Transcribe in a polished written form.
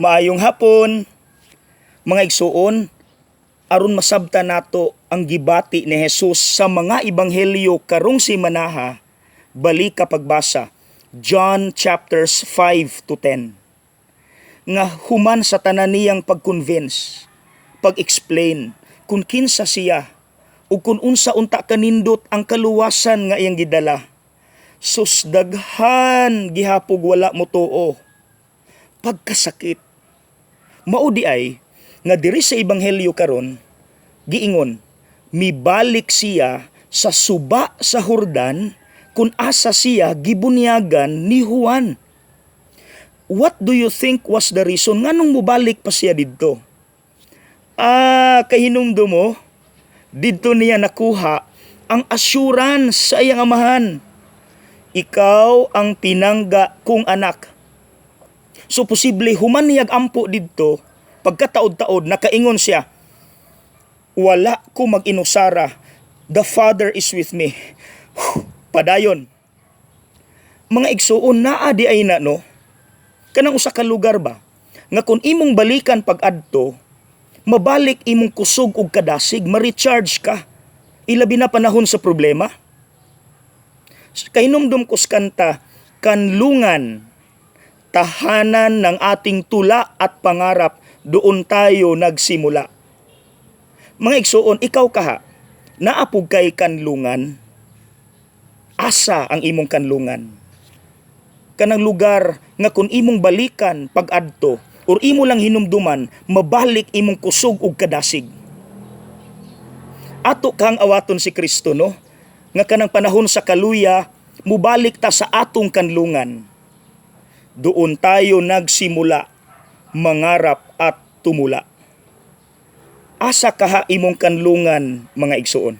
Maayong hapon, mga igsuon, aron masabta nato ang gibati ni Jesus sa mga ebanghelyo karong simanaha, bali ka pagbasa, John chapters 5 to 10. Nga human sa tanan niyang pag-convince, pag-explain kung kinsa siya o kung unsa unta kanindot ang kaluwasan nga iyang gidala. Sus daghan gihapog wala mo tuo. Pagkasakit. Maudi ay nga diri sa ebanghelyo karon giingon mibalik siya sa suba sa Jordan kung asa siya gibunyagan ni Juan. What do you think was the reason nganong mubalik pa siya didto? Kahinumdum mo didto niya nakuha ang assurance sa iyang amahan. Ikaw ang pinangga kong anak. So posible human niyag ampo didto pagkataod-taod nakaingon siya, wala ko mag-inusara, the Father is with me. Padayon. Mga igsuon naa di ay na no. Kanang usa ka lugar ba nga kung imong balikan pag-adto, mabalik imong kusog og kadasig, ma-recharge ka. Ilabi na panahon sa problema. Kahinumdum ko sa kanta, kanlungan, tahanan ng ating tula at pangarap, doon tayo nagsimula. Mga igsuon, ikaw kaha, naapog kay kanlungan, asa ang imong kanlungan. Kanang lugar nga kung imong balikan pag-adto, or imo lang hinumduman, mabalik imong kusog og kadasig. Ato kang awaton si Kristo, no? Nga kanang panahon sa kaluya, mubalik ta sa atong kanlungan. Doon tayo nagsimula, mangarap at tumula. Asa kaha imong kanlungan, mga igsuon?